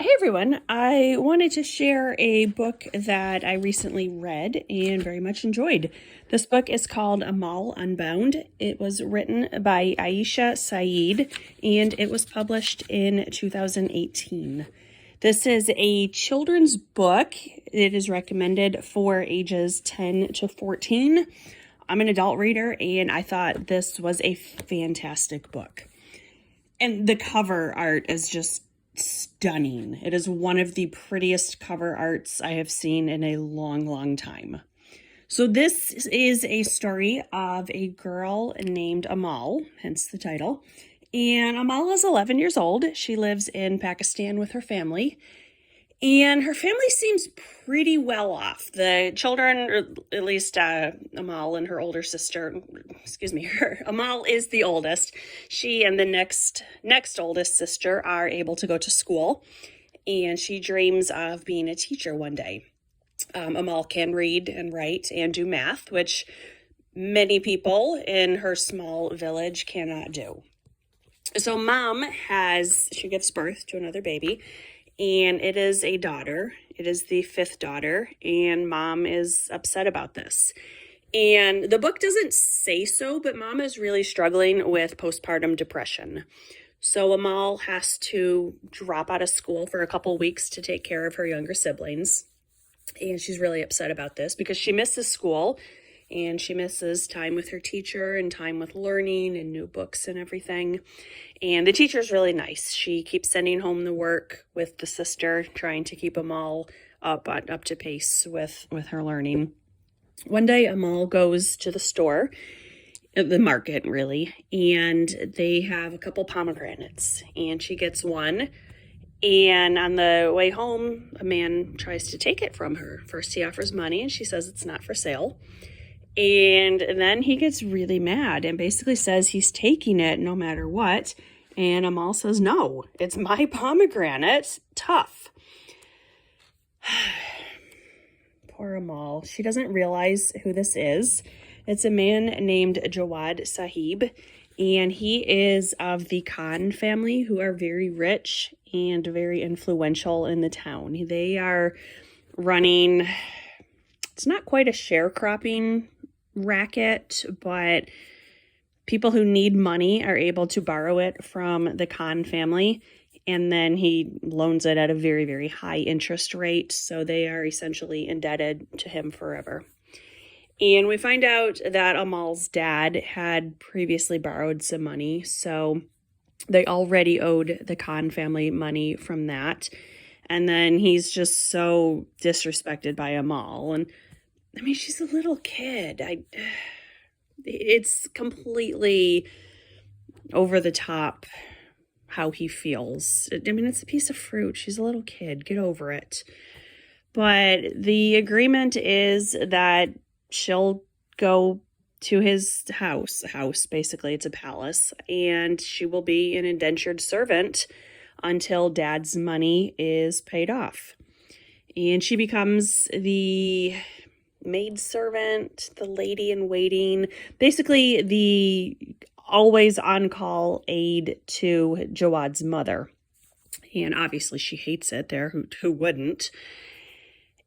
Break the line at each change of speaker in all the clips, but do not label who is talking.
Hey everyone, I wanted to share a book that I recently read and very much enjoyed. This book is called Amal Unbound. It was written by Aisha Saeed and it was published in 2018. This is a children's book. It is recommended for ages 10 to 14. I'm an adult reader and I thought this was a fantastic book. And the cover art is just stunning. It is one of the prettiest cover arts I have seen in a long, long time. So this is a story of a girl named Amal, hence the title. And Amal is 11 years old. She lives in Pakistan with her family. And her family seems pretty well off. The children, or at least Amal and her older sister, Amal is the oldest. She and the next oldest sister are able to go to school, and she dreams of being a teacher one day. Amal can read and write and do math, which many people in her small village cannot do. So she gives birth to another baby, and it is a daughter. It is the fifth daughter, and mom is upset about this. And the book doesn't say so, but mom is really struggling with postpartum depression. So Amal has to drop out of school for a couple weeks to take care of her younger siblings. And she's really upset about this because she misses school and she misses time with her teacher and time with learning and new books and everything. And the teacher's really nice. She keeps sending home the work with the sister, trying to keep Amal up to pace with her learning. One day, Amal goes to the store, the market really, and they have a couple pomegranates, and she gets one. And on the way home, a man tries to take it from her. First, he offers money, and she says it's not for sale. And then he gets really mad and basically says he's taking it no matter what. And Amal says, no, it's my pomegranate. Tough. Poor Amal. She doesn't realize who this is. It's a man named Jawad Sahib, and he is of the Khan family, who are very rich and very influential in the town. They are running, it's not quite a sharecropping racket, but people who need money are able to borrow it from the Khan family, and then he loans it at a very, very high interest rate. So they are essentially indebted to him forever. And we find out that Amal's dad had previously borrowed some money, so they already owed the Khan family money from that. And then he's just so disrespected by Amal. And I mean, she's a little kid. It's completely over the top how he feels. I mean, it's a piece of fruit. She's a little kid. Get over it. But the agreement is that she'll go to his house, basically. It's a palace. And she will be an indentured servant until dad's money is paid off. And she becomes the maidservant, the lady in waiting, basically the always on call aide to Jawad's mother. And obviously she hates it there. Who wouldn't?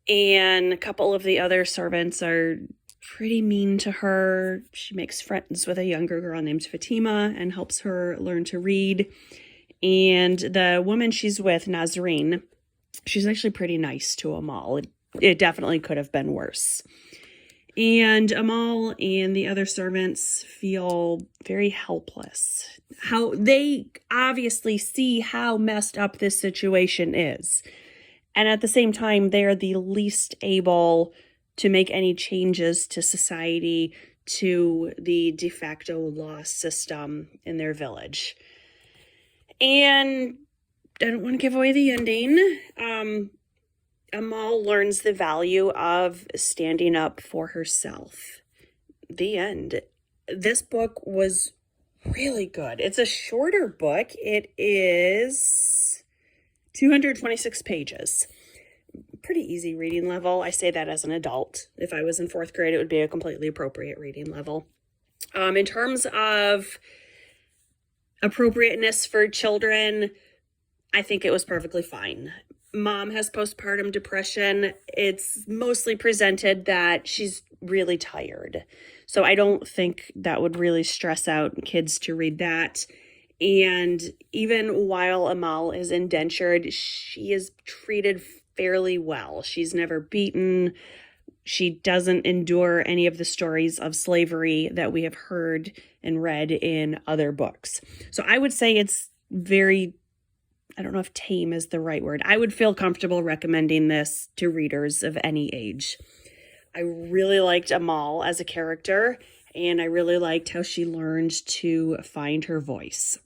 And a couple of the other servants are pretty mean to her. She makes friends with a younger girl named Fatima and helps her learn to read. And the woman she's with, Nazreen, she's actually pretty nice to Amal. It definitely could have been worse. And Amal and the other servants feel very helpless. How they obviously see how messed up this situation is. And at the same time, they're the least able to make any changes to society, to the de facto law system in their village. And I don't want to give away the ending. Amal learns the value of standing up for herself. The end. This book was really good. It's a shorter book. It is 226 pages. Pretty easy reading level. I say that as an adult. If I was in fourth grade, it would be a completely appropriate reading level. In terms of appropriateness for children, I think it was perfectly fine. Mom has postpartum depression. It's mostly presented that she's really tired. So I don't think that would really stress out kids to read that. And even while Amal is indentured, she is treated fairly well. She's never beaten. She doesn't endure any of the stories of slavery that we have heard and read in other books. So I would say it's very, I don't know if tame is the right word. I would feel comfortable recommending this to readers of any age. I really liked Amal as a character, and I really liked how she learned to find her voice.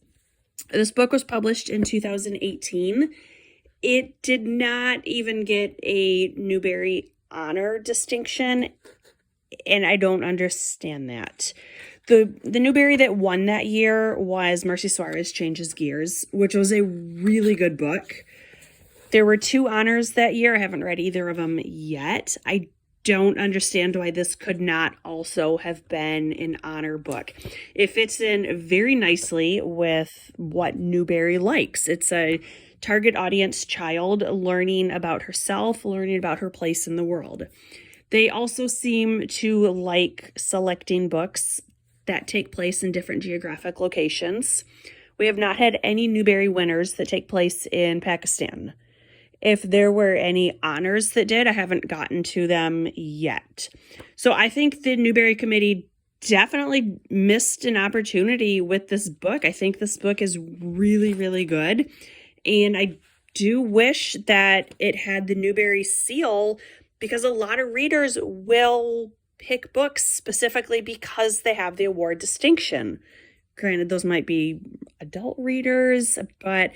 This book was published in 2018. It did not even get a Newbery Honor distinction, and I don't understand that. The Newbery that won that year was Mercy Suarez Changes Gears, which was a really good book. There were 2 honors that year. I haven't read either of them yet. I don't understand why this could not also have been an honor book. It fits in very nicely with what Newbery likes. It's a target audience child learning about herself, learning about her place in the world. They also seem to like selecting books that take place in different geographic locations. We have not had any Newbery winners that take place in Pakistan. If there were any honors that did, I haven't gotten to them yet. So I think the Newbery Committee definitely missed an opportunity with this book. I think this book is really, really good. And I do wish that it had the Newbery seal, because a lot of readers will pick books specifically because they have the award distinction. Granted, those might be adult readers, but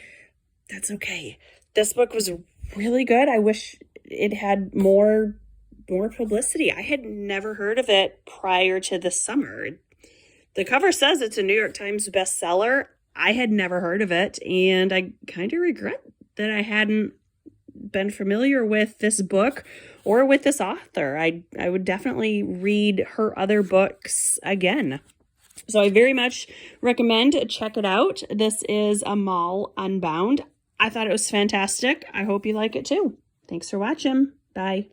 that's okay. This book was really good. I wish it had more publicity. I had never heard of it prior to this summer. The cover says it's a New York Times bestseller. I had never heard of it, and I kind of regret that I hadn't been familiar with this book or with this author. I would definitely read her other books again. So I very much recommend check it out. This is Amal Unbound. I thought it was fantastic. I hope you like it too. Thanks for watching. Bye.